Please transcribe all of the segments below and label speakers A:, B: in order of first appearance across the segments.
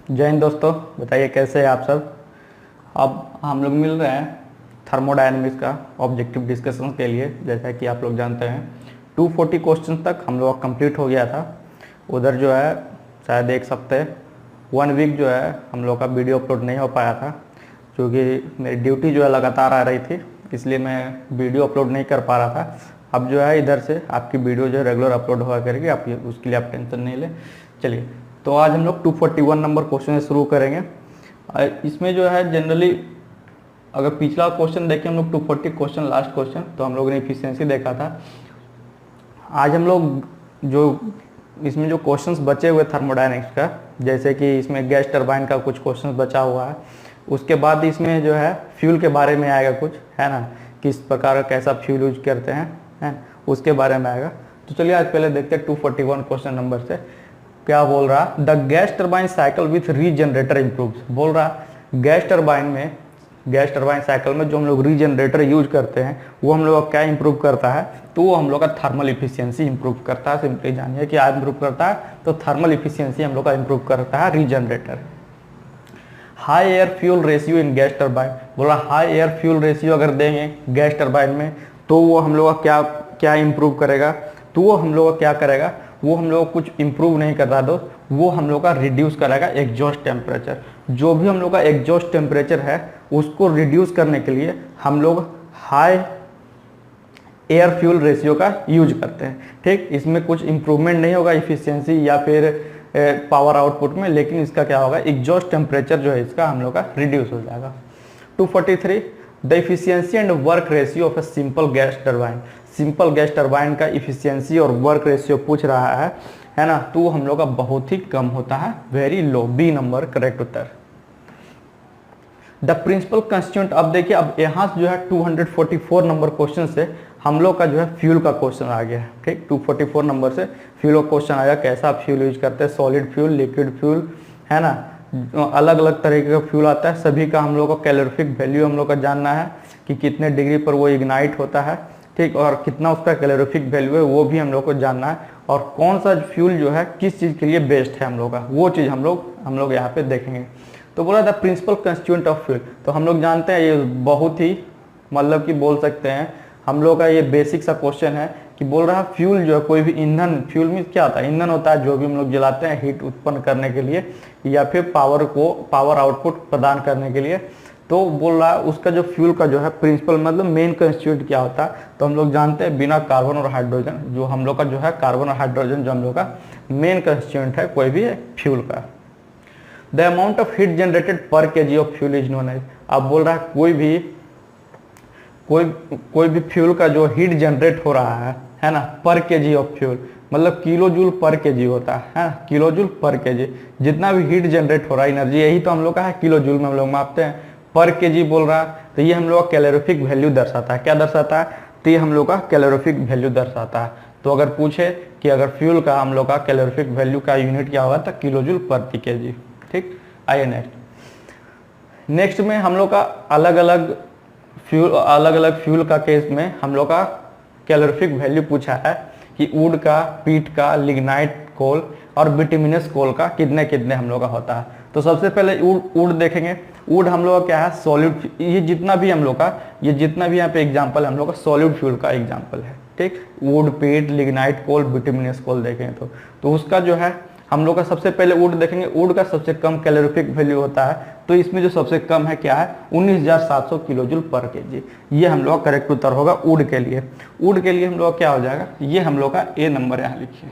A: जय हिंद दोस्तों। बताइए कैसे हैं आप सब। अब हम लोग मिल रहे हैं थर्मोडायनेमिक्स का ऑब्जेक्टिव डिस्कशन के लिए। जैसा कि आप लोग जानते हैं 240 क्वेश्चन तक हम लोग का कंप्लीट हो गया था। उधर जो है शायद एक हफ्ते 1 वीक जो है हम लोग का वीडियो अपलोड नहीं हो पाया था, क्योंकि मेरी ड्यूटी जो है लगातार आ रही थी, इसलिए मैं वीडियो अपलोड नहीं कर पा रहा था। अब जो है इधर से आपकी वीडियो जो है रेगुलर अपलोड हुआ करेगी, आप उसके लिए आप टेंशन नहीं ले। चलिए, तो आज हम लोग 241 नंबर क्वेश्चन से शुरू करेंगे। इसमें जो है जनरली अगर पिछला क्वेश्चन देखें हम लोग 240 क्वेश्चन, लास्ट क्वेश्चन, तो हम लोग ने इफिशियंसी देखा था। आज हम लोग जो इसमें जो क्वेश्चंस बचे हुए थर्मोडायनेमिक्स का, जैसे कि इसमें गैस टरबाइन का कुछ क्वेश्चन बचा हुआ है, उसके बाद इसमें जो है फ्यूल के बारे में आएगा कुछ, है ना, किस प्रकार का कैसा फ्यूल यूज करते हैं, है उसके बारे में आएगा। तो चलिए आज पहले देखते हैं 241 क्वेश्चन नंबर से क्या बोल रहा। The gas turbine cycle with regenerator improves. बोल रहा गैस टरबाइन साइकिल में जो हम लोग रीजनरेटर यूज करते हैं वो हम लोग का क्या इंप्रूव करता है, तो वो हम लोग का थर्मल इफिशियंसी इंप्रूव करता है। सिंपली जानिए कि आज इंप्रूव करता है, तो थर्मल इफिशियंसी हम लोग का इंप्रूव करता है regenerator. High air fuel ratio in gas turbine. बोला हाई एयर फ्यूल रेशियो अगर देंगे गैस टरबाइन में, तो वो हम लोग का क्या क्या इंप्रूव करेगा, तो वो हम लोग का क्या करेगा, वो हम लोग कुछ इंप्रूव नहीं कर रहा दोस्त, वो हम लोग का रिड्यूस करेगा एग्जॉस्ट टेम्परेचर। जो भी हम लोग का एग्जॉस्ट टेम्परेचर है उसको रिड्यूस करने के लिए हम लोग हाई एयर फ्यूल रेशियो का यूज करते हैं। ठीक, इसमें कुछ इंप्रूवमेंट नहीं होगा इफिशियंसी या फिर पावर आउटपुट में, लेकिन इसका क्या होगा, एग्जॉस्ट टेम्परेचर जो है इसका हम लोग का रिड्यूस हो जाएगा। 243 the efficiency and work ratio of a simple gas turbine. Simple gas turbine का इफिशियंसी और वर्क रेशियो पूछ रहा है ना, तो हम लोग का बहुत ही कम होता है, very low, B number correct उत्तर। The principal constituent. अब देखिए, अब यहाँ जो है 244 नंबर क्वेश्चन से हम लोग का जो है फ्यूल का क्वेश्चन आ गया है। ठीक, 244 नंबर से फ्यूल का क्वेश्चन आया, कैसा फ्यूल यूज करते हैं, सॉलिड फ्यूल, लिक्विड फ्यूल, है ना, अलग अलग तरीके का फ्यूल आता है। सभी का हम लोग का कैलोरीफिक वैल्यू हम लोग का जानना है कि कितने डिग्री पर वो इग्नाइट होता है। ठीक, और कितना उसका कैलोरीफिक वैल्यू है वो भी हम लोग को जानना है, और कौन सा फ्यूल जो है किस चीज़ के लिए बेस्ट है हम लोग का, वो चीज़ हम लोग यहाँ पे देखेंगे। तो बोला था प्रिंसिपल कंस्टिट्यूएंट ऑफ फ्यूल, तो हम लोग जानते हैं ये बहुत ही मतलब कि बोल सकते हैं हम लोग का ये बेसिक सा क्वेश्चन है कि बोल रहा है फ्यूल जो है कोई भी ईंधन, फ्यूल में क्या होता है, ईंधन होता है जो भी हम लोग जलाते हैं हीट उत्पन्न करने के लिए या फिर पावर आउटपुट प्रदान करने के लिए। तो बोल रहा है उसका जो फ्यूल का जो है प्रिंसिपल मतलब मेन कंस्टिट्यूएंट क्या होता है, तो हम लोग जानते हैं बिना कार्बन और हाइड्रोजन, जो हम लोग का जो है कार्बन और हाइड्रोजन जो हम लोग का मेन कंस्टिट्यूएंट है कोई भी फ्यूल का। The amount of heat generated per kg of fuel is known as. अब बोल रहा है कोई भी फ्यूल का जो हीट जनरेट हो रहा है ना, पर केजी ऑफ फ्यूल मतलब किलो जूल पर केजी होता है, किलो जूल पर केजी। जितना भी हीट जनरेट हो रहा है एनर्जी, यही तो हम लोग का है, किलो जूल में हम लोग मापते हैं, पर केजी बोल रहा है, तो ये हम लोग का कैलोरीफिक वैल्यू दर्शाता है। क्या दर्शाता है, तो ये हम लोग का कैलोरीफिक वैल्यू दर्शाता है। तो अगर पूछे कि अगर फ्यूल का हम लोग का कैलोरीफिक वैल्यू का यूनिट क्या होगा, तो किलो जूल प्रति केजी। ठीक, आइए नेक्स्ट में हम लोग का अलग अलग फ्यूल का केस में हम लोग का कैलोरीफिक वैल्यू पूछा है कि वुड का, पीट का, लिग्नाइट कोल और बिटुमिनस कोल का कितने कितने हम लोग का होता है। तो सबसे पहले वुड देखेंगे। वुड हम लोग का क्या है, सॉलिड, ये जितना भी यहाँ पे एग्जांपल है हम लोग का सॉलिड फ्यूल का एग्जांपल है। ठीक, वुड, पीट, लिग्नाइट कोल, बिटुमिनस कोल देखें तो उसका जो है हम लोग का सबसे पहले वुड देखेंगे। वुड का सबसे कम कैलोरीफिक वैल्यू होता है, तो इसमें जो सबसे कम है क्या है, 19,700 किलो जूल पर केजी। ये हम लोग का करेक्ट उत्तर होगा वुड के लिए। वुड के लिए हम लोग क्या हो जाएगा, ये हम लोग का ए नंबर यहाँ लिखिए,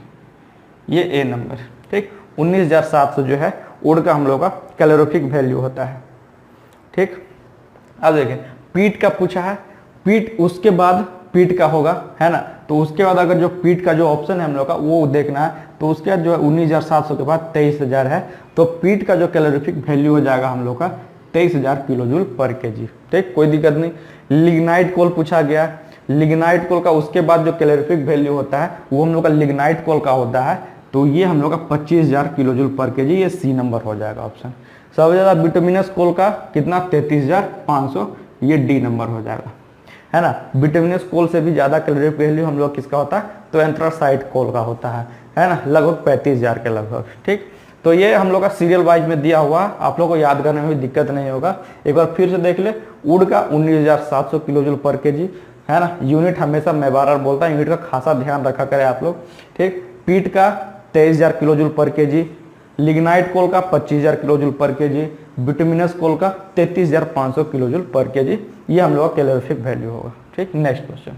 A: ये ए नंबर। ठीक, 19,700 जो है वुड का हम लोग का कैलोरीफिक वैल्यू होता है। ठीक, अब देखें पीट का पूछा है, पीट उसके बाद पीट का होगा, है ना, तो उसके बाद अगर जो पीट का जो ऑप्शन है हम लोग का वो देखना है, तो उसके बाद जो है 19,700 के बाद 23,000 है, तो पीट का जो कैलोरीफिक वैल्यू हो जाएगा हम लोग का 23,000 किलो जूल पर केजी। ठीक, कोई दिक्कत नहीं। लिग्नाइट कोल पूछा गया, लिग्नाइट कोल का उसके बाद जो कैलोरीफिक वैल्यू होता है वो हम लोग का लिग्नाइट कोल का होता है, तो ये हम लोग का 25,000 किलो जूल पर केजी, ये सी नंबर हो जाएगा ऑप्शन। सबसे ज़्यादा बिटुमिनस कोल का कितना, 33,500, ये डी नंबर हो जाएगा, है ना। बिटुमिनस कोल से भी ज़्यादा कैलोरीफिक वैल्यू हम लोग किसका होता है, तो एंथ्रासाइट कोल का होता है ना, लगभग 35,000 के लगभग। ठीक, तो ये हम लोग का सीरियल वाइज में दिया हुआ, आप लोग को याद करने में भी दिक्कत नहीं होगा। एक बार फिर से देख ले, वुड का 19,700 किलो जूल पर केजी है ना। यूनिट हमेशा मैं बार बार बोलता हूँ, यूनिट का खासा ध्यान रखा करें आप लोग, ठीक। पीट का 23,000 kilo joule per kg, lignite coal का 25,000 kilo joule per kg, bituminous coal का 33,500 किलो जूल पर केजी। ये हम लोग का कैलोरीफिक वैल्यू होगा, ठीक। Next question,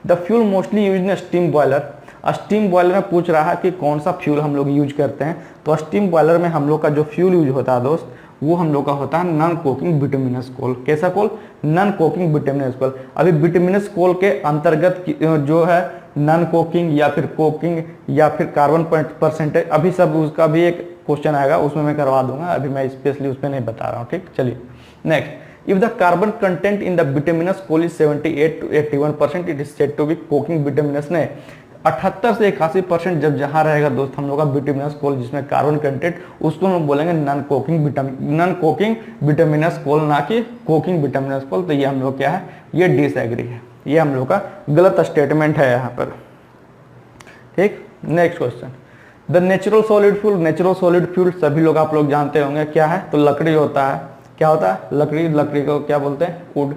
A: the fuel mostly use in steam boiler. Steam boiler में पूछ रहा है कि कौन सा फ्यूल हम लोग यूज करते हैं। तो स्टीम बॉयलर में हम लोग का जो फ्यूल यूज होता है दोस्त, वो हम लोग का होता है नॉन कोकिंग बिटुमिनस कोल। कैसा कोल? नॉन कोकिंग बिटुमिनस कोल। अभी बिटुमिनस कोल के अंतर्गत जो है नॉन कोकिंग या फिर कोकिंग या फिर कार्बन परसेंटेज, अभी सब उसका भी एक क्वेश्चन आएगा, उसमें मैं करवा दूंगा, अभी मैं स्पेशली उस पर नहीं बता रहा हूँ, ठीक। चलिए next, if the carbon content in the bituminous coal is 78 to 81%, it is said to be coking bituminous. ने 78 से 81% जब जहां रहेगा दोस्त हम लोग का बिटुमिनस कोल जिसमें कार्बन कंटेंट, उसको हम बोलेंगे नॉन कोकिंग बिटुमिनस कोल, ना कि कोकिंग बिटुमिनस कोल। तो ये हम लोग क्या है, ये डिसएग्री है, ये हम लोग का गलत स्टेटमेंट है यहाँ पर, ठीक। Next question, the natural solid fuel. Natural solid fuel सभी लोग आप लोग जानते होंगे क्या है, तो लकड़ी होता है। क्या होता है? लकड़ी। लकड़ी को क्या बोलते हैं? वुड,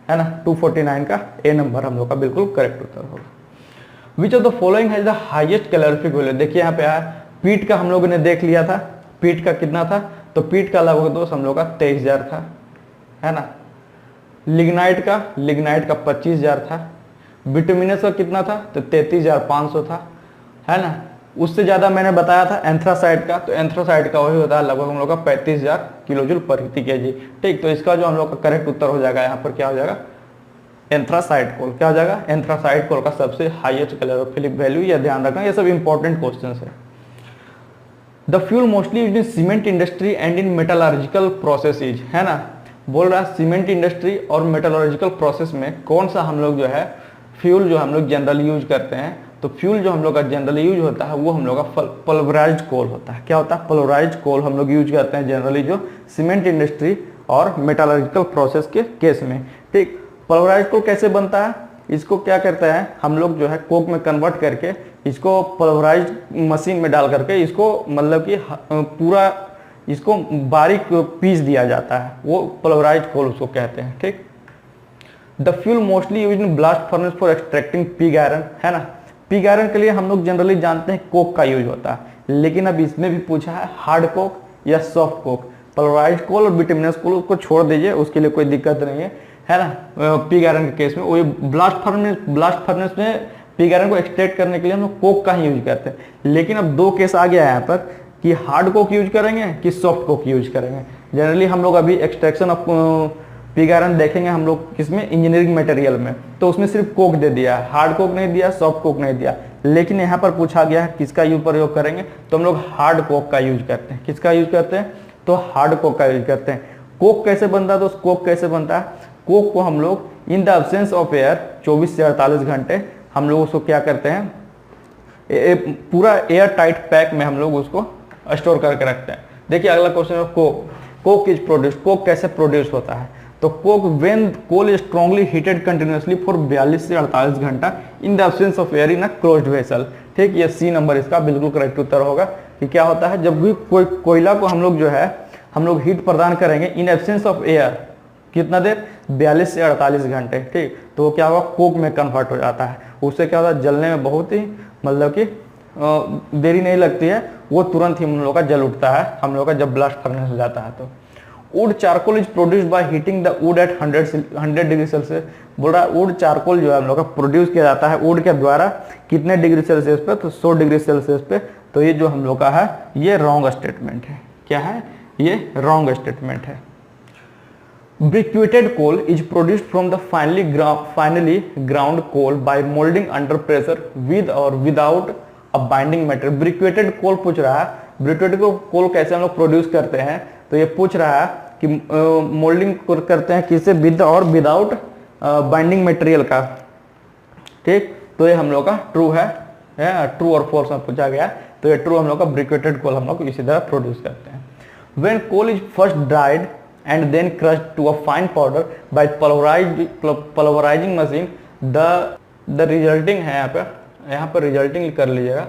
A: है ना। 249 का ए नंबर हम लोग का बिल्कुल करेक्ट उत्तर होगा। Which of the following has the highest calorific value. देखिए यहाँ पे है, पीट का हम लोगों ने देख लिया था, पीट का कितना था, तो पीट का लगभग दोस्त हम लोग का 23,000 था, है ना। लिग्नाइट का 25,000 था। बिटुमिनस का कितना था, तो 33,500 था, है ना। उससे ज्यादा मैंने बताया था एंथ्रासाइड का, तो एंथ्रासाइड का वही होता है लगभग हम लोग का 35,000 किलो जूल प्रति केजी, ठीक। तो इसका जो हम लोग का करेक्ट उत्तर हो जाएगा यहाँ पर क्या हो जाएगा, एंथ्रासाइड कोल। क्या हो जाएगा? एंथ्रासाइड कोल का सबसे हाईएस्ट कैलोरीफिक वैल्यू, यह ध्यान रखना, ये सब इंपॉर्टेंट क्वेश्चन है। The fuel mostly used in cement industry and in metallurgical processes, है ना। बोल रहा है सीमेंट इंडस्ट्री और मेटलर्जिकल प्रोसेस में कौन सा हम लोग जो है फ्यूल जो हम लोग जनरली यूज करते हैं। तो फ्यूल जो हम लोग का जनरली यूज होता है वो हम लोग का पल्वराइज्ड कोल होता है। क्या होता है? पल्वराइज्ड कोल हम लोग यूज करते हैं जनरली जो सीमेंट इंडस्ट्री और मेटलर्जिकल प्रोसेस के केस में, ठीक। पल्वराइज्ड कोल कैसे बनता है? इसको क्या करते हैं हम लोग जो है कोक में कन्वर्ट करके इसको पल्वराइज्ड मशीन में डाल करके इसको मतलब कि पूरा इसको बारीक पीस दिया जाता है, वो पल्वराइज्ड कोल उसको कहते हैं, ठीक। The fuel mostly use in blast furnace for extracting pig iron, है ना। पिग आयरन के लिए हम लोग जनरली जानते हैं कोक का यूज होता है, लेकिन अब इसमें भी पूछा है हार्ड कोक या सॉफ्ट कोक। पल्वराइज्ड कोल और बिटुमिनस कोल को छोड़ दीजिए, उसके लिए कोई दिक्कत नहीं है ना। पिग आयरन के केस में वही ब्लास्ट फर्नेस में पिग आयरन को एक्सट्रैक्ट करने के लिए हम लोग कोक का ही यूज करते हैं। लेकिन अब दो केस आ गया है यहाँ पर कि हार्ड कोक यूज करेंगे कि सॉफ्ट कोक यूज करेंगे। जनरली हम लोग अभी एक्सट्रैक्शन ऑफ पिग आयरन देखेंगे हम लोग किसमें, इंजीनियरिंग मटेरियल में, तो उसमें सिर्फ कोक दे दिया है, हार्ड कोक नहीं दिया, सॉफ्ट कोक नहीं दिया। लेकिन यहाँ पर पूछा गया है किसका यूज प्रयोग करेंगे, तो हम लोग हार्ड कोक का यूज करते हैं। किसका यूज करते हैं? तो हार्ड कोक का यूज करते हैं। कोक कैसे बनता है? तो कोक कैसे बनता है? कोक को हम लोग इन द एब्सेंस ऑफ एयर 24 से 48 घंटे हम लोग उसको क्या करते हैं, पूरा एयर टाइट पैक में हम लोग उसको स्टोर करके रखते हैं। देखिए अगला क्वेश्चन है कोक इज प्रोड्यूस। कोक कैसे प्रोड्यूस होता है? तो coke when coal is strongly heated continuously for 42 से 48 घंटा in the absence of air in a closed vessel, ठीक। ये सी नंबर इसका बिल्कुल करेक्ट उत्तर होगा कि क्या होता है जब भी कोई कोयला को हम लोग जो है हम लोग हीट प्रदान करेंगे इन एब्सेंस ऑफ एयर, कितना देर? 42 से 48 घंटे, ठीक। तो क्या होगा, कोक में कन्वर्ट हो जाता है। उससे क्या होता है, जलने में बहुत ही मतलब कि देरी नहीं लगती है, वो तुरंत ही हम लोग का जल उठता है हम लोग का जब ब्लास्ट फर्नेस हो जाता है। तो would charcoal is produced by heating the would eight 100 degree Celsius. बोल रहा है वुड चारकोल जो है हम लोग का प्रोड्यूस किया जाता है वुड के द्वारा कितने डिग्री सेल्सियस पे? तो 100 डिग्री सेल्सियस पे। तो ये जो हम लोग का है ये रॉन्ग स्टेटमेंट है। क्या है? ये रॉन्ग स्टेटमेंट है। Briquetted coal is produced from the finely ground coal by moulding under pressure with और without a binding material. Briquetted coal पूछ रहा है, ब्रिक्वेटेड कोल कैसे हम लोग प्रोड्यूस करते हैं, तो ये पूछ रहा है कि मोल्डिंग करते हैं किससे, विद और विदाउट बाइंडिंग मटेरियल का, ठीक। तो ये हम लोग का ट्रू है, ट्रू और फॉल्स में पूछा गया, तो ये ट्रू हम लोग का ब्रिक्वेटेड कोल हम लोग इसी तरह प्रोड्यूस करते हैं। When coal is first dried and then crushed to a fine powder by pulverizing machine, the resulting है यहाँ पर resulting कर लीजिएगा,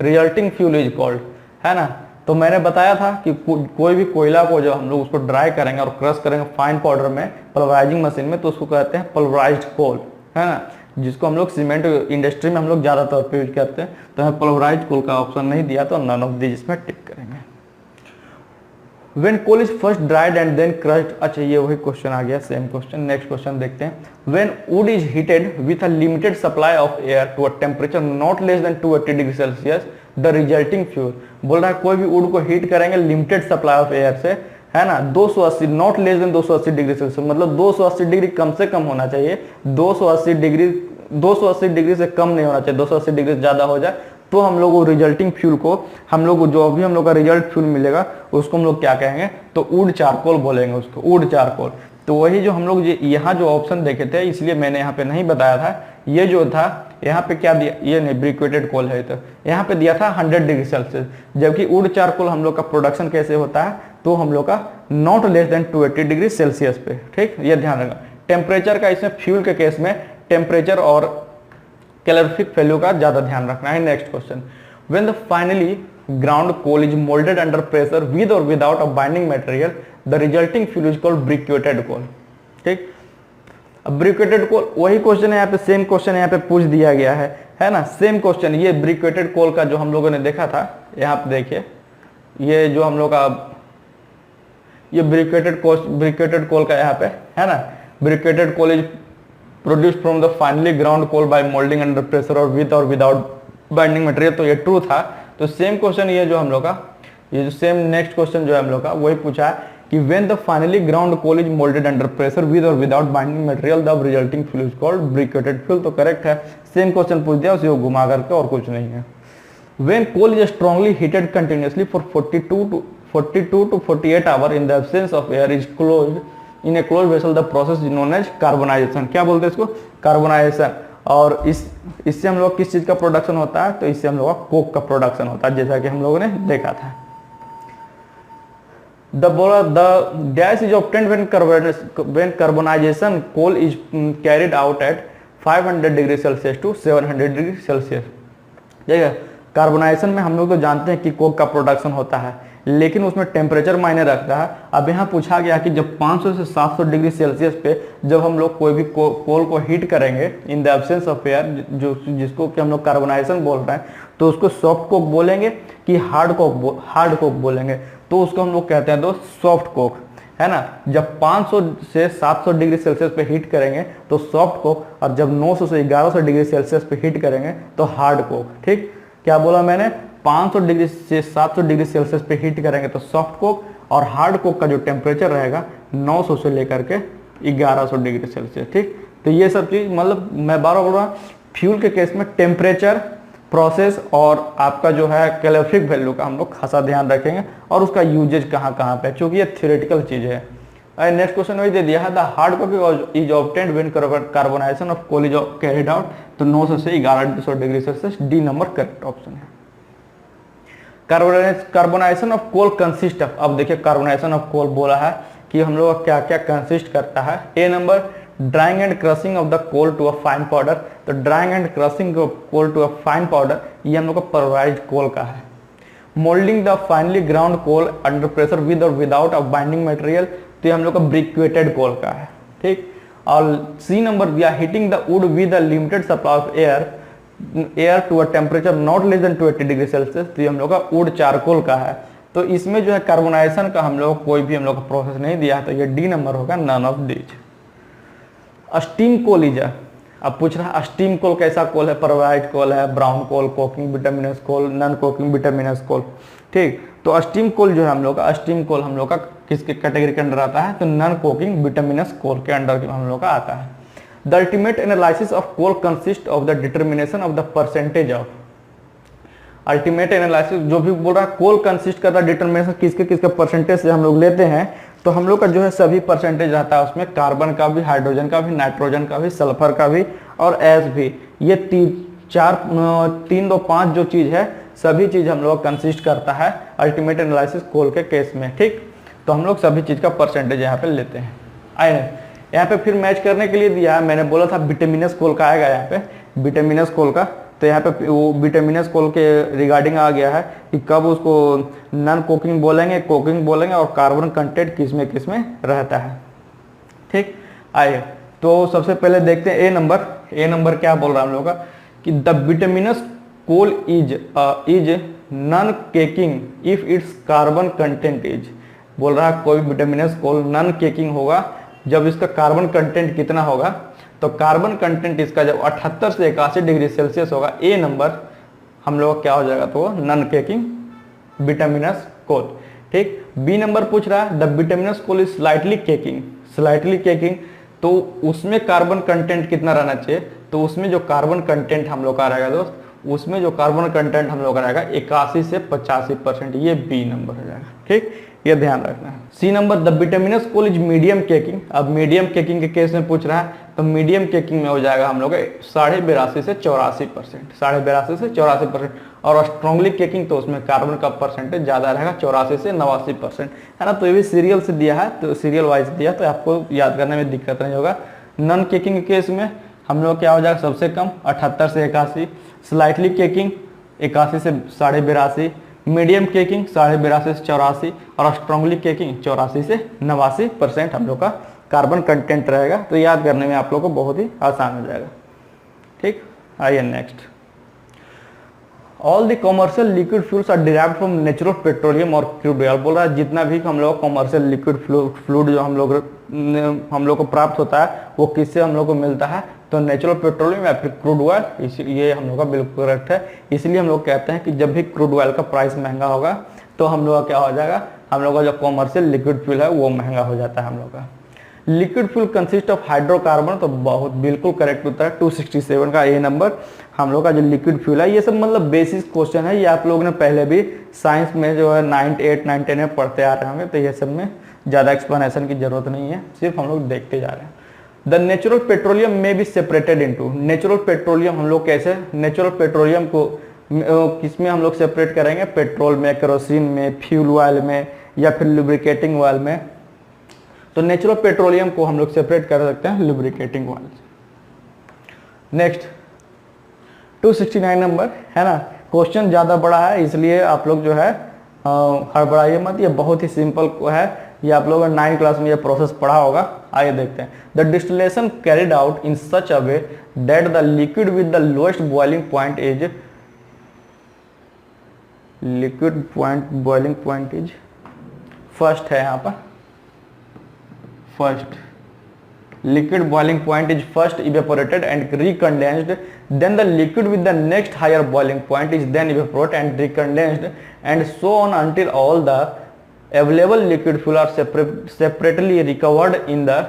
A: resulting fuel is called, है ना। तो तो मैंने बताया था कि कोई भी कोयला को जब हम लोग उसको ड्राई करेंगे और क्रश करेंगे फाइन पाउडर में पल्वराइजिंग मशीन में, तो उसको कहते हैं पल्वराइज्ड कोल, है ना, जिसको हम लोग सीमेंट इंडस्ट्री में हम लोग ज़्यादातर पे यूज करते हैं। तो हमें पल्वराइज्ड कोल का ऑप्शन नहीं दिया, तो नन ऑफ दिस इसमें टिक करेंगे। When coal is first dried and then crushed, अच्छा ये वही क्वेश्चन आ गया, सेम क्वेश्चन। नेक्स्ट क्वेश्चन देखते हैं। When wood is heated with a limited supply of air to a temperature not less than 280 degree Celsius, the resulting fuel, बोल रहा है कोई भी वुड को हीट करेंगे लिमिटेड सप्लाई ऑफ एयर से, है ना, 280 not less than 280 degree Celsius, मतलब 280 डिग्री कम से कम होना चाहिए, 280 डिग्री से कम नहीं होना चाहिए, 280 डिग्री से ज्यादा हो जाए तो हम लोग वो रिजल्टिंग फ्यूल को, हम लोग जो अभी हम लोग का रिजल्ट फ्यूल मिलेगा उसको हम लोग क्या कहेंगे, तो वुड चारकोल बोलेंगे उसको, वुड चारकोल। तो वही जो हम लोग यहाँ जो ऑप्शन देखे थे, इसलिए मैंने यहाँ पे नहीं बताया था, ये जो था यहाँ पे क्या दिया, ये नहीं ब्रिक्वेटेड कोल है, तो यहाँ पे दिया था 100 डिग्री सेल्सियस, जबकि वुड चारकोल हम लोग का प्रोडक्शन कैसे होता है, तो हम लोग का not less than 280 degree Celsius पे, ठीक, ये ध्यान रखना। टेम्परेचर का इसमें फ्यूल के केस में टेम्परेचर और कैलोरीफिक वैल्यू का ज्यादा ध्यान रखना है। Next question, when the finely ground coal is moulded under pressure with और without a binding material, the resulting fuel is called briquetted coal, ठीक। अब ब्रिक्वेटेड कोल वही क्वेश्चन है, यहाँ पे सेम क्वेश्चन यहाँ पे पूछ दिया गया है ना, सेम क्वेश्चन। ये ब्रिक्वेटेड कोल का जो हम लोगों ने देखा था, यहाँ पे देखिए, ये जो हम लोग का ये ब्रिक्वेटेड कोल का यहाँ पे है ना, briquetted coal is produced from the finely ground coal by moulding under pressure और विद और विदाउट बाइंडिंग मटेरियल, तो ये ट्रू था। तो सेम क्वेश्चन ये जो हम लोग का, ये जो सेम नेक्स्ट क्वेश्चन जो है हम लोग का वही पूछा है कि when the finely ground coal is moulded under pressure with और without binding material, the resulting fuel is called briquetted fuel, तो करेक्ट है। सेम क्वेश्चन पूछ दिया, उसी को घुमा करके, और कुछ नहीं है। When coal is strongly heated continuously for 42 to 48 hour in the absence of air is closed in a close vessel, the process known as carbonisation, क्या बोलते हैं इसको, कार्बोनाइजेशन। और इससे हम लोग किस चीज का प्रोडक्शन होता है, तो इससे हम लोग का कोक का प्रोडक्शन होता है, जैसा कि हम लोगों ने देखा था। The gas is obtained when carbonization coal is carried out at 500 degree Celsius to 700 degree Celsius, ठीक है। कार्बोनाइजेशन में हम लोग तो जानते हैं कि कोक का प्रोडक्शन होता है, लेकिन उसमें टेम्परेचर मायने रखता है। अब यहाँ पूछा गया कि जब 500 से 700 डिग्री सेल्सियस पे जब हम लोग कोई भी कोल को हीट करेंगे इन द एब्सेंस ऑफ एयर, जिसको कि हम लोग कार्बोनाइजेशन बोल रहे हैं, तो उसको सॉफ्ट कोक बोलेंगे कि हार्ड कोक बोलेंगे, तो उसको हम लोग कहते हैं दोस्त सॉफ्ट कोक, है ना। जब 500 से 700 डिग्री सेल्सियस पे हीट करेंगे तो सॉफ्ट कोक, और जब 900 से 1100 डिग्री सेल्सियस पे हीट करेंगे तो हार्ड कोक, ठीक। क्या बोला मैंने, 500 डिग्री से 700 डिग्री सेल्सियस पे हीट करेंगे तो सॉफ्ट कोक, और हार्ड कोक का जो टेम्परेचर रहेगा 900 से लेकर के 1100 डिग्री सेल्सियस, ठीक। तो ये सब चीज, मतलब मैं बार बार बोल रहा हूँ, फ्यूल के केस में टेम्परेचर, प्रोसेस और आपका जो है कैलोरीफिक वैल्यू का हम लोग खासा ध्यान रखेंगे, और उसका यूजेज कहाँ कहाँ पे, क्योंकि ये थ्योरेटिकल चीज है। नेक्स्ट क्वेश्चन वही दे दिया है, the hard coke is obtained when carbonisation of coal is carried out, तो 900 से 1100 degree Celsius, D number correct option है। Carbonisation of coal consist of, अब देखिए कार्बोनाइजेशन ऑफ कोल बोला है कि हम लोग क्या क्या कंसिस्ट करता है। A number drying and crushing of the coal to a fine powder, तो drying and crushing of coal to a fine powder, ये हम लोग का पल्वराइज्ड कोल का है। Moulding the finely ground coal under pressure with और without a binding material, तो ये हम लोग का ब्रिक्वेटेड कोल का है, ठीक। और C number, we are heating the wood with a limited supply of air to a temperature not less than 280 degree Celsius, तो ये हम लोग का वुड चारकोल का है। तो इसमें जो है कार्बोनाइजेशन का हम लोग कोई भी हम लोग का प्रोसेस नहीं दिया है, तो ये डी नंबर होगा, none of these. Steam coal is, अब पूछ रहा है स्टीम कोल कैसा कोल है, पल्वराइज्ड कोल है, ब्राउन कोल, कोकिंग बिटुमिनस कोल, नॉन कोकिंग बिटुमिनस कोल, ठीक। तो स्टीम कोल जो है हम लोग का, स्टीम कोल हम लोग का किसके कैटेगरी के अंडर आता है, तो नॉन कोकिंग बिटुमिनस कोल के अंडर हम लोग का आता है। The ultimate analysis of coal consist of the determination of the percentage of, ultimate analysis जो भी बोल रहा है कोल कंसिस्ट करता है डिटर्मिनेशन किसके किसके परसेंटेज से हम लोग लेते हैं, तो हम लोग का जो है सभी परसेंटेज रहता है उसमें, कार्बन का भी, हाइड्रोजन का भी, नाइट्रोजन का भी, सल्फर का भी और एस भी, ये 3 2 5 जो चीज है सभी चीज हम लोग कंसिस्ट करता है अल्टीमेट एनालिसिस कोल के केस में, ठीक। तो हम लोग सभी चीज का परसेंटेज यहाँ पे लेते हैं। आए यहाँ पे फिर मैच करने के लिए दिया है, मैंने बोला था बिटुमिनस कोल का आएगा यहाँ पे, बिटुमिनस कोल का, तो यहाँ पे वो बिटुमिनस कोल के रिगार्डिंग आ गया है कि कब उसको नॉन कोकिंग बोलेंगे, कोकिंग बोलेंगे, और कार्बन कंटेंट किस में रहता है। ठीक, आइए तो सबसे पहले देखते हैं ए नंबर क्या बोल रहा है हम लोग का कि the bituminous coal is non caking if its carbon content is, बोल रहा है कोई बिटुमिनस कोल नॉन केकिंग होगा जब इसका कार्बन कंटेंट कितना होगा, तो कार्बन कंटेंट इसका जब 78 से 81 डिग्री सेल्सियस होगा, ए नंबर हम लोग क्या हो जाएगा, तो नॉन केकिंग बिटुमिनस कोल। ठीक, बी नंबर पूछ रहा है the bituminous coal is slightly caking, तो उसमें कार्बन कंटेंट कितना रहना चाहिए, तो उसमें जो कार्बन कंटेंट हम लोग का रहेगा दोस्त, उसमें जो कार्बन कंटेंट हम लोग का रहेगा 81 से 85%, ये बी नंबर हो जाएगा। ठीक, ये ध्यान रखना है। C number the bituminous coal is medium caking, अब मीडियम केकिंग के केस में पूछ रहा है, तो मीडियम केकिंग में हो जाएगा हम लोग 82.5 से 84%, 82.5 से 84%, और स्ट्रांगली केकिंग तो उसमें कार्बन का परसेंटेज ज्यादा रहेगा 84 से 89%, है ना। तो ये भी सीरियल से दिया है, तो सीरियल वाइज दिया, तो आपको याद करने में दिक्कत नहीं होगा। नॉन केकिंग के केस में हम लोग क्या हो जाएगा, सबसे कम 78 से 81, स्लाइटली केकिंग 81 से 82.5, मीडियम केकिंग 82.5 से 84, और स्ट्रांगली केकिंग 84 से 89% हम लोग का कार्बन कंटेंट रहेगा। तो याद करने में आप लोग को बहुत ही आसान हो जाएगा। ठीक, आइए next. All the commercial liquid fuels are derived from natural petroleum और क्रूड ऑयल, बोल रहा है जितना भी हम लोग कमर्शियल लिक्विड फ्लूइड जो हम लोग को प्राप्त होता है वो किससे हम लोग को मिलता है, तो नेचुरल पेट्रोलियम या फिर क्रूड ऑयल। ये हम लोग का बिल्कुल करेक्ट है। इसलिए हम लोग कहते हैं कि जब भी क्रूड ऑयल का प्राइस महंगा होगा तो हम लोग का क्या हो जाएगा, हम लोग का जो कमर्शियल लिक्विड फ्यूल है वो महंगा हो जाता है हम लोग का। Liquid fuel consist of hydrocarbon, तो बहुत बिल्कुल करेक्ट उत्तर है 267 का ए नंबर हम लोग का जो लिक्विड फ्यूल है। ये सब मतलब बेसिक क्वेश्चन है, ये आप लोगों ने पहले भी साइंस में जो है 9, 8, 9, 10 में पढ़ते आ रहे होंगे, तो ये सब में ज़्यादा एक्सप्लेनेशन की जरूरत नहीं है, सिर्फ हम लोग देखते जा रहे हैं। द नेचुरल पेट्रोलियम में be separated into, natural petroleum हम लोग कैसे, नेचुरल पेट्रोलियम को किसमें हम लोग सेपरेट करेंगे, पेट्रोल में, केरोसिन में, फ्यूल ऑयल में, या फिर लुब्रिकेटिंग ऑयल में। तो नेचुरल पेट्रोलियम को हम लोग सेपरेट कर सकते हैं लुब्रिकेटिंग ऑयल से। नेक्स्ट 269 नंबर है ना, क्वेश्चन ज़्यादा बड़ा है इसलिए आप लोग जो है हड़बड़ाइए मत, ये बहुत ही सिंपल है, ये आप लोगों ने 9 क्लास में ये प्रोसेस पढ़ा होगा। आइए देखते हैं। The distillation carried out in such a way that the liquid with the lowest boiling point is, liquid boiling point is first है यहाँ पर, first liquid boiling point is first evaporated and recondensed, then the liquid with the next higher boiling point is then evaporated and recondensed, and so on until all the available liquid fuel are separately recovered in the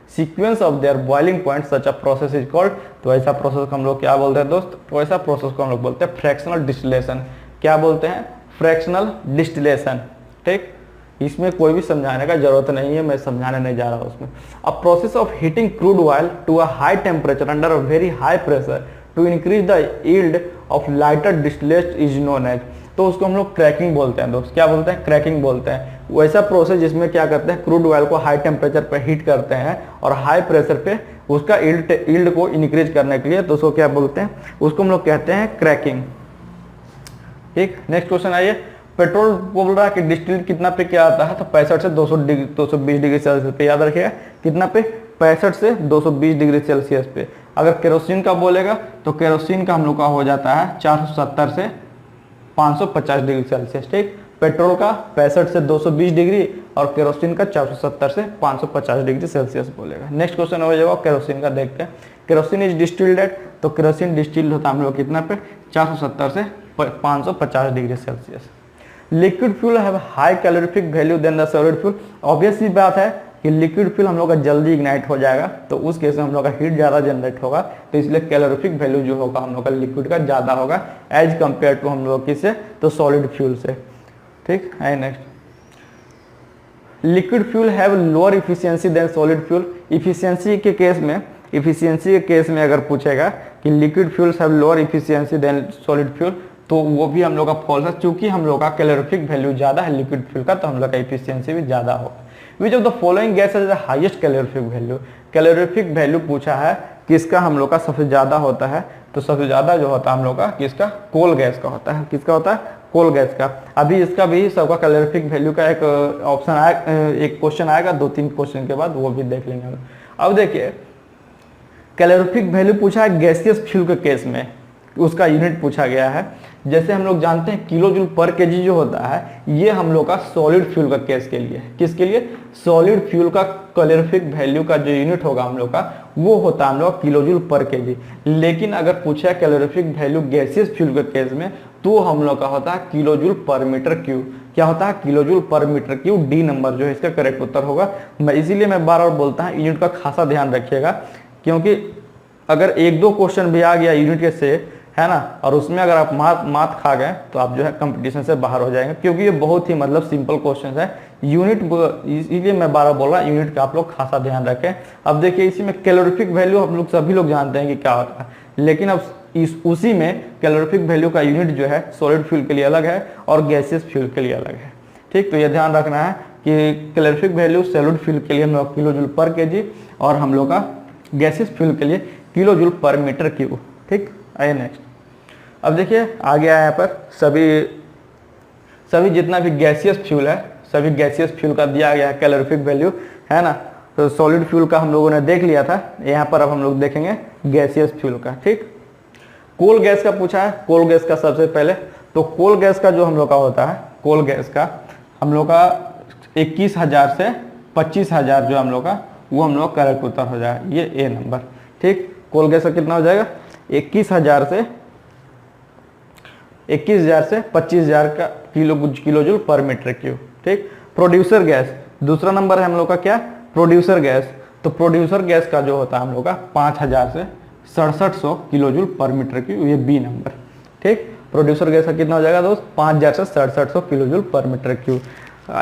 A: sequence of their boiling point. Such a process is called, तो ऐसा process को हम लोग क्या बोलते हैं दोस्त, तो ऐसा प्रोसेस को हम लोग बोलते हैं फ्रैक्शनल डिस्टिलेशन। क्या बोलते हैं, फ्रैक्शनल डिस्टिलेशन। ठीक, इसमें कोई भी समझाने का जरूरत नहीं है, मैं समझाने नहीं जा रहा हूँ उसमें। A process of heating crude oil to a high temperature under a very high pressure to increase the yield of lighter distillate is known as, तो उसको हम लोग क्रैकिंग बोलते हैं दोस्त। क्या बोलते हैं, क्रैकिंग बोलते हैं। वैसा प्रोसेस जिसमें क्या करते हैं, क्रूड ऑयल को हाई टेम्परेचर पर हीट करते हैं और हाई प्रेशर पे उसका यील्ड को इंक्रीज करने के लिए, तो उसको क्या बोलते हैं, उसको हम लोग कहते हैं क्रैकिंग। ठीक, नेक्स्ट क्वेश्चन आइए। पेट्रोल बोल रहा है कि डिस्टिल्ड कितना पे क्या आता है, तो 65 से 220 डिग्री सेल्सियस पे, याद रखिएगा कितना पे, 65 से 220 डिग्री सेल्सियस पे। अगर केरोसिन का बोलेगा तो केरोसिन का हम लोग का हो जाता है 470 से 550 डिग्री सेल्सियस। ठीक, पेट्रोल का 65 से 220 डिग्री और केरोसिन का 470 से 550 डिग्री सेल्सियस बोलेगा। नेक्स्ट क्वेश्चन हो जाएगा केरोसिन का, देखते हैं। केरोसिन इज डिस्टिल्ड एट, तो केरोसिन डिस्टिल्ड होता है हम लोग कितना पे, 470 से 550 degree Celsius. Liquid fuel have high calorific value than the solid fuel, obvious सी बात है कि लिक्विड फ्यूल हम लोग का जल्दी इग्नाइट हो जाएगा, तो उस केस में हम लोग का हीट ज़्यादा जनरेट होगा, तो इसलिए कैलोरीफिक वैल्यू जो होगा हम लोग का लिक्विड का ज़्यादा होगा एज कम्पेयर टू हम लोग किससे, तो सॉलिड फ्यूल से। ठीक है, next. Liquid fuel have lower efficiency than solid fuel, efficiency के केस में अगर पूछेगा कि liquid fuels have lower efficiency than solid fuel, तो वो भी हम लोग का फॉल्स है, क्योंकि हम लोग का कैलोरीफिक वैल्यू ज़्यादा है लिक्विड फ्यूल का, तो हम लोग का इफिशियंसी भी ज़्यादा होगा। Which of the following gas has the highest calorific value, calorific value पूछा है किसका हम लोग का सबसे ज़्यादा होता है, तो सबसे ज़्यादा जो होता है हम लोग का किसका, कोल गैस का होता है। किसका होता है, कोल गैस का। अभी इसका भी सबका कैलोरीफिक वैल्यू का एक ऑप्शन आया, एक क्वेश्चन आएगा 2-3 क्वेश्चन के बाद, वो भी देख लेंगे हम। अब देखिए कैलोरीफिक वैल्यू पूछा है गैसियस फ्यूल के केस में, उसका यूनिट पूछा गया है। जैसे हम लोग जानते हैं किलो जूल पर केजी जो होता है, ये हम लोग का सॉलिड फ्यूल का केस के लिए, किसके लिए, सॉलिड फ्यूल का कैलोरीफिक वैल्यू का जो यूनिट होगा हम लोग का, वो होता है हम लोग किलो जूल पर केजी। लेकिन अगर पूछा है कैलोरीफिक वैल्यू गैसियस फ्यूल के केस में, तो हम लोग का होता है kilo joule per metre cube. क्या होता है, kilo joule per metre cube. D number जो है इसका करेक्ट उत्तर होगा। इसीलिए मैं बार बार बोलता हूँ यूनिट का खासा ध्यान रखिएगा, क्योंकि अगर 1-2 क्वेश्चन भी आ गया यूनिट के से, है ना, और उसमें अगर आप मात खा गए तो आप जो है कंपटीशन से बाहर हो जाएंगे, क्योंकि ये बहुत ही मतलब सिंपल क्वेश्चन है। यूनिट, इसलिए मैं बार बार बोल रहा हूँ यूनिट का आप लोग खासा ध्यान रखें। अब देखिए इसी में कैलोरीफिक वैल्यू हम लोग सभी लोग जानते हैं कि क्या होता है, लेकिन अब उसी में कैलोरीफिक वैल्यू का यूनिट जो है सॉलिड फ्यूल के लिए अलग है और गैसियस फ्यूल के लिए अलग है। ठीक, तो ये ध्यान रखना है कि कैलोरीफिक वैल्यू सॉलिड फ्यूल के लिए हम लोग किलो जूल पर केजी, और हम लोग का गैसियस फ्यूल के लिए kilo joule per metre cube. ठीक, आइए नेक्स्ट। अब देखिए आ गया है यहाँ पर सभी जितना भी गैसियस फ्यूल है, सभी गैसियस फ्यूल का दिया गया है कैलोरीफिक वैल्यू, है ना। तो सॉलिड फ्यूल का हम लोगों ने देख लिया था, यहाँ पर अब हम लोग देखेंगे गैसियस फ्यूल का। ठीक, कोल गैस का पूछा है। कोल गैस का सबसे पहले, तो कोल गैस का जो हम लोग का होता है, कोल गैस का हम लोग का 21,000 से 25,000 जो हम लोग का, वो हम लोग करेक्ट उत्तर हो जाएगा, ये ए नंबर। ठीक, कोल गैस का कितना हो जाएगा, 21,000 से 25,000 का kilo joule per metre cube. ठीक, प्रोड्यूसर गैस दूसरा नंबर है हम लोग का, क्या, प्रोड्यूसर गैस। तो प्रोड्यूसर गैस का जो होता है हम लोग का 5,000 से 6700 kilo joule per metre cube, ये बी नंबर। ठीक, प्रोड्यूसर गैस का कितना हो जाएगा दोस्त, 5,000 से 6700 kilo joule per metre cube.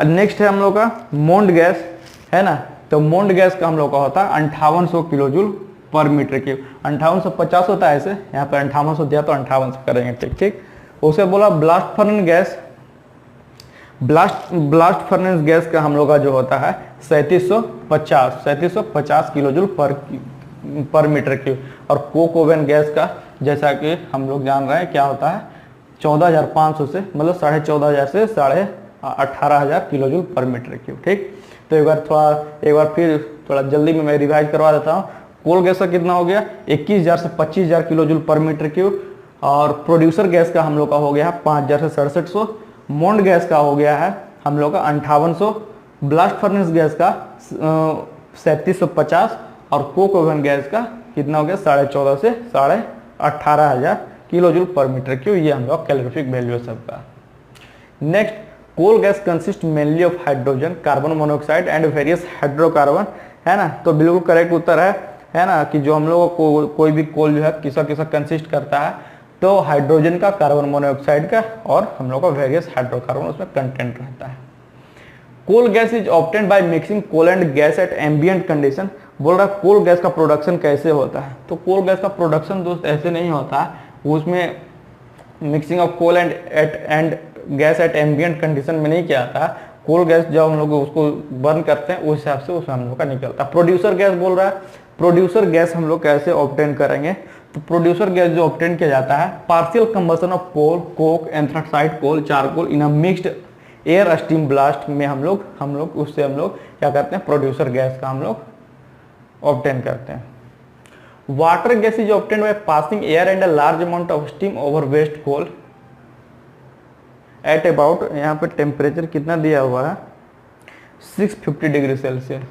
A: Next है हम लोग का मोन्ड गैस, है ना। तो मोन्ड गैस का हम लोग का होता है 5800 kilo joule per metre cube. 5850 होता है ऐसे, यहाँ पर 5800 दिया तो 5800 करेंगे। ठीक ठीक, उसे बोला blast furnace gas. Blast furnace gas का हम लोग का जो होता है 3750 kilo joule per metre cube. और कोक ओवन गैस का जैसा कि हम लोग जान रहे हैं क्या होता है, 14,500 से मतलब 14,500 से 18,500 kilo joule per metre cube. ठीक, तो एक बार फिर थोड़ा जल्दी में मैं रिवाइज करवा देता हूँ। कोल गैस का कितना हो गया, 21,000 से 25,000 kilo joule per metre cube. और प्रोड्यूसर गैस का हम लोग का हो गया है 5,000 से 6700। मोन्ड गैस का हो गया है हम लोग का 5800। ब्लास्ट फर्नेस गैस का 3750। और कोक ओवन गैस का कितना हो गया, 14,500 से 18,500 kilo joule per metre cube. ये हम लोग कैलोरीफिक वैल्यू है सबका। Next, coal gas consist mainly of hydrogen, carbon monoxide and various hydrocarbon, है ना। तो बिल्कुल करेक्ट उत्तर है ना, कि जो हम लोग को कोई भी कोल जो है किसका कंसिस्ट करता है, तो हाइड्रोजन का, कार्बन मोनोऑक्साइड का, और हम लोग का वेरियस हाइड्रोकार्बन उसमें कंटेंट रहता है। Coal gas is obtained by mixing coal and gas at ambient condition. बोल रहा है कोल गैस का प्रोडक्शन कैसे होता है, तो कोल गैस का प्रोडक्शन दोस्त ऐसे नहीं होता है, उसमें mixing of coal and gas at ambient condition में नहीं किया जाता है। कोल गैस जब हम लोग उसको बर्न करते हैं उस हिसाब से उसमें हम लोग का निकलता है। प्रोड्यूसर गैस बोल रहा है, प्रोड्यूसर गैस हम लोग कैसे ऑब्टेन करेंगे, तो प्रोड्यूसर गैस जो ऑब्टेन किया जाता है, partial combustion of coal, coke, anthracite coal, charcoal in a mixed air steam blast में हम लोग उससे हम लोग क्या करते हैं, प्रोड्यूसर गैस का हम लोग ऑब्टेन करते हैं। Water gas is obtained by passing air and a large amount of steam over waste coal at about, यहाँ पे टेम्परेचर कितना दिया हुआ है, 650 degree Celsius,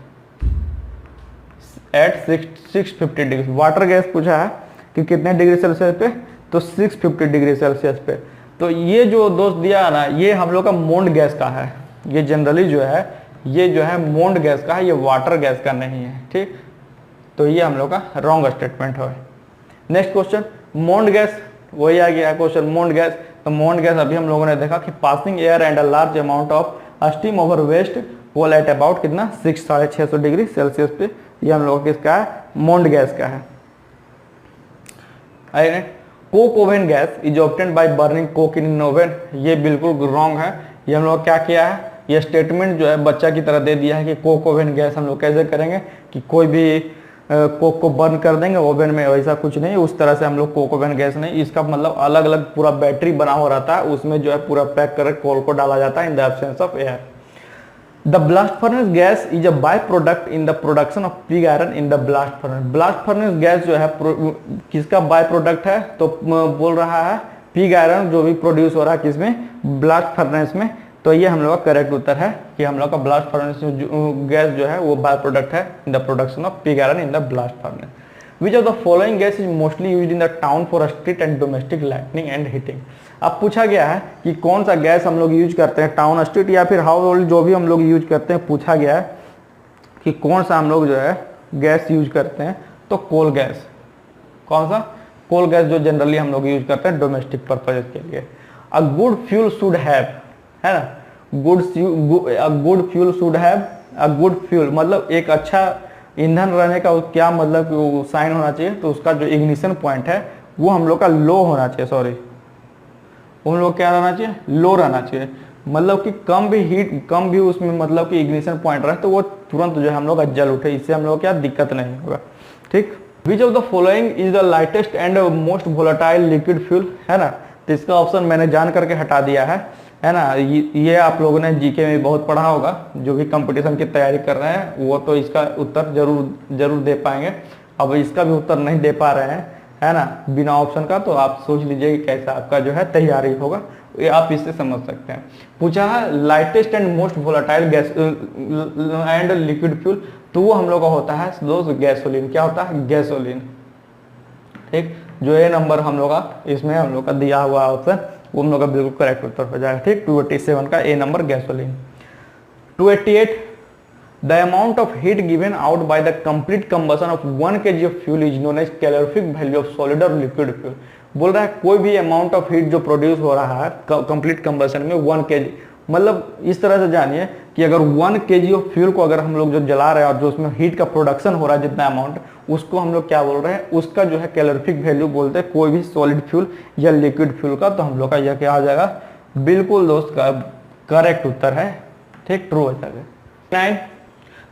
A: at 650 degree. Water gas पूछा है कि कितने डिग्री सेल्सियस पे, तो 650 डिग्री सेल्सियस पे। तो ये जो दोस्त दिया है ना, ये हम लोग का मोन्ड गैस का है। ये जनरली जो है ये जो है मोन्ड गैस का है, ये वाटर गैस का नहीं है। ठीक, तो ये हम लोग का रॉन्ग स्टेटमेंट है। नेक्स्ट क्वेश्चन, मोन्ड गैस, वही आ गया क्वेश्चन मोन्ड गैस। तो मोन्ड गैस अभी हम लोगों ने देखा कि passing air and a large amount of steam over waste coal at about कितना 600-650 डिग्री सेल्सियस पे, ये हम लोग किसका है, मोन्ड गैस का है। Coke oven gas is obtained by burning Coke in oven, ये बिल्कुल रॉन्ग है। ये हम लोग क्या किया है, ये स्टेटमेंट जो है बच्चा की तरह दे दिया है कि कोक ओवन गैस हम लोग कैसे करेंगे, कि कोई भी कोक को बर्न कर देंगे ओवन में, वैसा कुछ नहीं, उस तरह से हम लोग कोक ओवन गैस नहीं, इसका मतलब अलग अलग पूरा बैटरी बना हुआ रहता है, उसमें जो है पूरा पैक कर कोल को डाला जाता है इन the absence of air. The blast furnace gas is a by product in the production of pig iron in the blast furnace. Blast furnace gas जो है किसका बाय प्रोडक्ट है, तो बोल रहा है पिग आयरन जो भी प्रोड्यूस हो रहा है किसमें, ब्लास्ट फर्नेस में। तो ये हम लोग का करेक्ट उत्तर है कि हम लोग का ब्लास्ट फर्नेस गैस जो है वो बाय प्रोडक्ट है in the production of pig iron in the blast furnace. Which of the following gas is mostly used in the town for street and domestic lightning and heating. अब पूछा गया है कि कौन सा गैस हम लोग यूज करते हैं टाउन स्ट्रीट या फिर हाउस होल्ड जो भी हम लोग यूज करते हैं, पूछा गया है कि कौन सा हम लोग जो है गैस यूज करते हैं, तो कोल गैस। कौन सा, कोल गैस जो जनरली हम लोग यूज करते हैं डोमेस्टिक पर्पज के लिए। A good fuel should have, है ना, good fuel should have, a good fuel मतलब एक अच्छा ईंधन रहने का क्या मतलब साइन होना चाहिए, तो उसका जो इग्निशन पॉइंट है वो हम लोग का लो होना चाहिए, सॉरी हम लोग क्या रहना चाहिए, लो रहना चाहिए, मतलब कि कम भी हीट, कम भी उसमें मतलब कि इग्निशन पॉइंट रहे तो वो तुरंत जो है हम लोग का जल उठे, इससे हम लोग क्या दिक्कत नहीं होगा। ठीक, which of the following is the lightest and most volatile liquid fuel, है ना, तो इसका ऑप्शन मैंने जान करके हटा दिया है ना। ये आप लोगों ने जीके में बहुत पढ़ा होगा, जो भी कंपटीशन की तैयारी कर रहे हैं वो तो इसका उत्तर जरूर दे पाएंगे। अब इसका भी उत्तर नहीं दे पा रहे हैं, है ना, बिना ऑप्शन का, तो आप सोच लीजिए कि कैसा आपका जो है तैयारी होगा, ये आप इससे समझ सकते हैं। पूछा है lightest and most volatile gas and liquid fuel, तो वो हम लोग का होता है दोस्त गैसोलीन। क्या होता है, गैसोलीन। ठीक, जो ए नंबर हम लोग का इसमें हम लोग का दिया हुआ ऑप्शन वो हम लोग का बिल्कुल करेक्ट उत्तर हो जाएगा। ठीक, 287 का A number gasoline. 288 the amount of heat given out by the complete combustion of 1 kg of fuel is known as calorific value of solid और लिक्विड फ्यूल। बोल रहा है कोई भी अमाउंट ऑफ हीट जो प्रोड्यूस हो रहा है कंप्लीट कंबशन में 1 kg, मतलब इस तरह से जानिए कि अगर 1 kg ऑफ फ्यूल को अगर हम लोग जो जला रहे हैं और जो उसमें हीट का प्रोडक्शन हो रहा है जितना अमाउंट, उसको हम लोग क्या बोल रहे हैं, उसका जो है कैलोरीफिक वैल्यू बोलते हैं कोई भी सॉलिड फ्यूल या लिक्विड फ्यूल का। तो हम लोग का यह क्या आ जाएगा, बिल्कुल दोस्त का करेक्ट उत्तर है। ठीक, ट्रू हो जाएगा। 9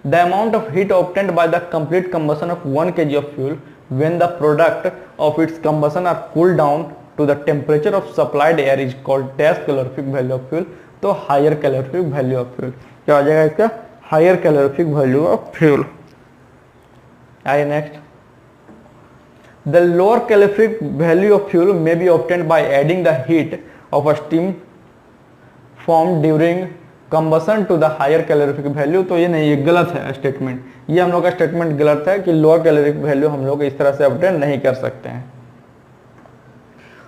A: the amount of heat obtained by the complete combustion of 1 kg of fuel when the product of its combustion are cooled down to the temperature of supplied air is called dash calorific value of fuel। तो higher calorific value of fuel क्या हो जाएगा इसका, higher calorific value of fuel। आइए next, the lower calorific value of fuel may be obtained by adding the heat of a steam formed during combustion to the higher calorific value. तो ये नहीं, ये गलत है स्टेटमेंट, ये हम लोग का स्टेटमेंट गलत है कि लोअर कैलोरीफिक वैल्यू हम लोग इस तरह से अपडेट नहीं कर सकते हैं।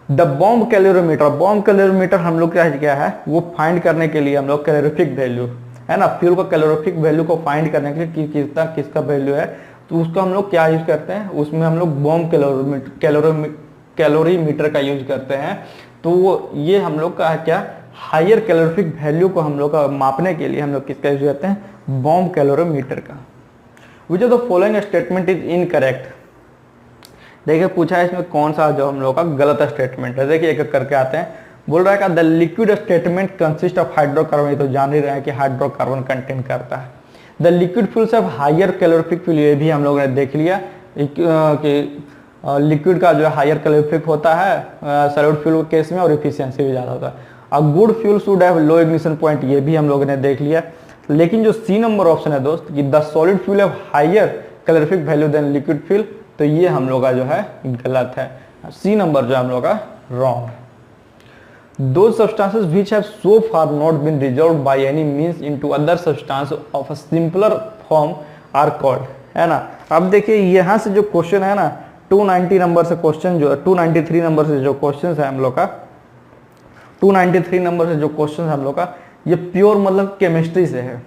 A: The bomb calorimeter, bomb calorimeter हम लोग क्या है वो फाइंड करने के लिए हम लोग कैलोरीफिक वैल्यू, है ना, फ्यूल का कैलोरीफिक वैल्यू को फाइंड करने के लिए किसका वैल्यू है, तो उसको हम लोग क्या यूज करते हैं, उसमें हम लोग बॉम्ब कैलोरीमीटर का यूज करते हैं। तो वो ये हम लोग का क्या, हायर कैलोरीफिक वैल्यू को हम लोग का मापने के लिए हम लोग किसका यूज करते हैं, बॉम्ब कैलोरीमीटर का। Which of the following statement is incorrect. देखिए पूछा है इसमें कौन सा जो हम लोग का गलत स्टेटमेंट है, देखिए एक एक करके आते हैं। बोल रहा है the liquid statement consist of hydrocarbon, तो जान ही रहे हैं कि हाइड्रोकार्बन कंटेन करता है। The liquid fuels of higher calorific fuel, ये भी हम लोगों ने देख लिया कि लिक्विड का जो हायर कैलोरीफिक होता है सॉलिड फ्यूल के केस में और इफिशियंसी भी ज़्यादा होता है। A good fuel should have low ignition point, ये भी हम लोगों ने देख लिया। लेकिन जो सी नंबर ऑप्शन है दोस्त कि the solid fuel have higher calorific value than liquid fuel, तो ये हम लोग का जो है गलत है, सी नंबर जो हम लोग का wrong. Those substances which have so far not been resolved by any means into other substance of a simpler form are called, है ना। अब देखिए यहाँ से जो क्वेश्चन है ना 290 नंबर से क्वेश्चन जो 293 नंबर से जो क्वेश्चन है हम लोग का 293 नंबर से जो क्वेश्चन है हम लोग का, ये प्योर मतलब केमिस्ट्री से है।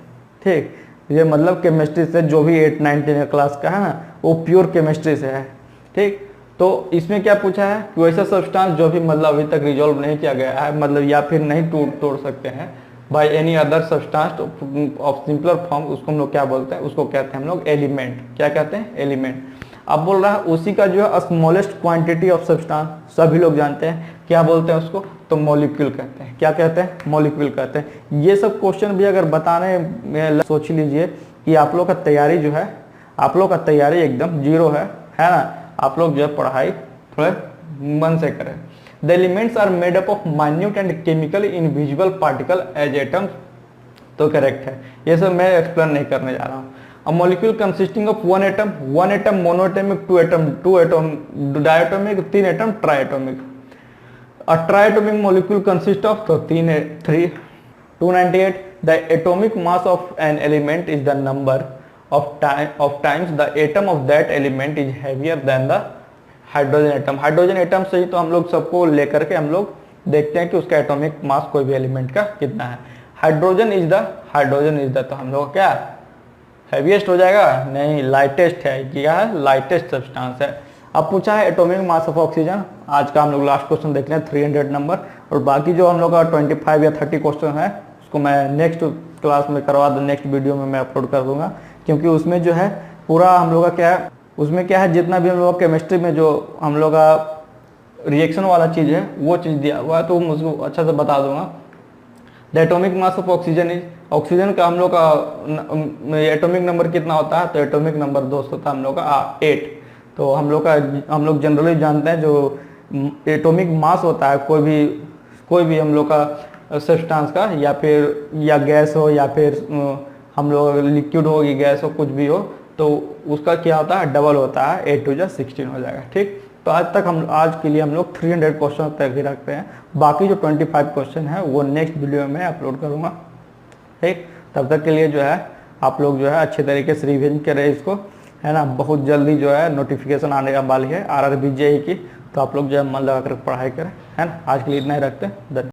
A: ठीक, ये मतलब केमिस्ट्री से जो भी 8, 9, 10 क्लास का है ना वो प्योर केमिस्ट्री से है। ठीक, तो इसमें क्या पूछा है कि वैसा सब्सटेंस जो भी मतलब अभी तक रिजॉल्व नहीं किया गया है, मतलब या फिर नहीं तोड़ सकते हैं by any other substance of simpler form, उसको हम लोग क्या बोलते हैं, उसको कहते हैं हम लोग एलिमेंट। क्या कहते हैं, एलिमेंट। अब बोल रहा है उसी का जो है स्मॉलेस्ट क्वांटिटी ऑफ सब्सटेंस, सभी लोग जानते हैं क्या बोलते हैं उसको, तो मॉलिक्यूल कहते हैं। क्या कहते हैं, मॉलिक्यूल कहते हैं। ये सब क्वेश्चन भी अगर बताने में सोच लीजिए कि आप लोग का तैयारी जो है आप लोग का तैयारी एकदम जीरो है ना। आप लोग जो है पढ़ाई थोड़े मन से करें। The elements are made up of minute and chemical invisible particle as atoms, तो करेक्ट है। ये सब मैं एक्सप्लेन नहीं करने जा रहा हूँ। A molecule consisting of one atom monoatomic, two atom diatomic, 3 atom triatomic. A triatomic molecule consist of, तो 3 298। The atomic mass of an element is the number of times the atom of that element is heavier than the hydrogen atom. Hydrogen atom से ही तो हम लोग सबको लेकर के हम लोग देखते हैं कि उसका एटॉमिक मास कोई भी एलिमेंट का कितना है। हाइड्रोजन इज द, तो हम लोग क्या हैवीएस्ट हो जाएगा? नहीं, लाइटेस्ट है। क्या है? लाइटेस्ट सब्सटेंस है। अब पूछा है एटॉमिक मास ऑफ ऑक्सीजन। आज का हम लोग लास्ट क्वेश्चन देख रहे हैं 300 नंबर, और बाकी जो हम लोग का 25 या 30 क्वेश्चन है उसको मैं नेक्स्ट क्लास में करवा दूँ, नेक्स्ट वीडियो में मैं अपलोड कर दूंगा, क्योंकि उसमें जो है पूरा हम लोग का क्या है, उसमें क्या है जितना भी हम लोग केमिस्ट्री में जो हम लोग का रिएक्शन वाला चीज़ है वो चीज़ दिया हुआ है, तो मुझको अच्छा से बता दूंगा। The atomic mass of oxygen is, oxygen का हम लोग का एटॉमिक नंबर कितना होता है? तो एटॉमिक नंबर दोस्त होता है हम लोग का 8। तो हम लोग जनरली जानते हैं जो एटॉमिक मास होता है कोई भी हम लोग का सब्सटेंस का, या गैस हो या फिर हम लोग लिक्विड हो या गैस हो, कुछ भी हो, तो उसका क्या होता है? डबल होता है, 8 2 16 हो जाएगा। ठीक, तो आज के लिए हम लोग 300 क्वेश्चन तक ही रखते हैं। बाकी जो 25 क्वेश्चन है वो नेक्स्ट वीडियो में अपलोड करूँगा। ठीक, तब तक के लिए जो है आप लोग जो है अच्छे तरीके से रिवीजन करें इसको, है ना। बहुत जल्दी जो है नोटिफिकेशन आने वाली है RRB JEE की, तो आप लोग जो है मन लगा कर पढ़ाई करें, है ना। आज के लिए इतना ही रखते हैं।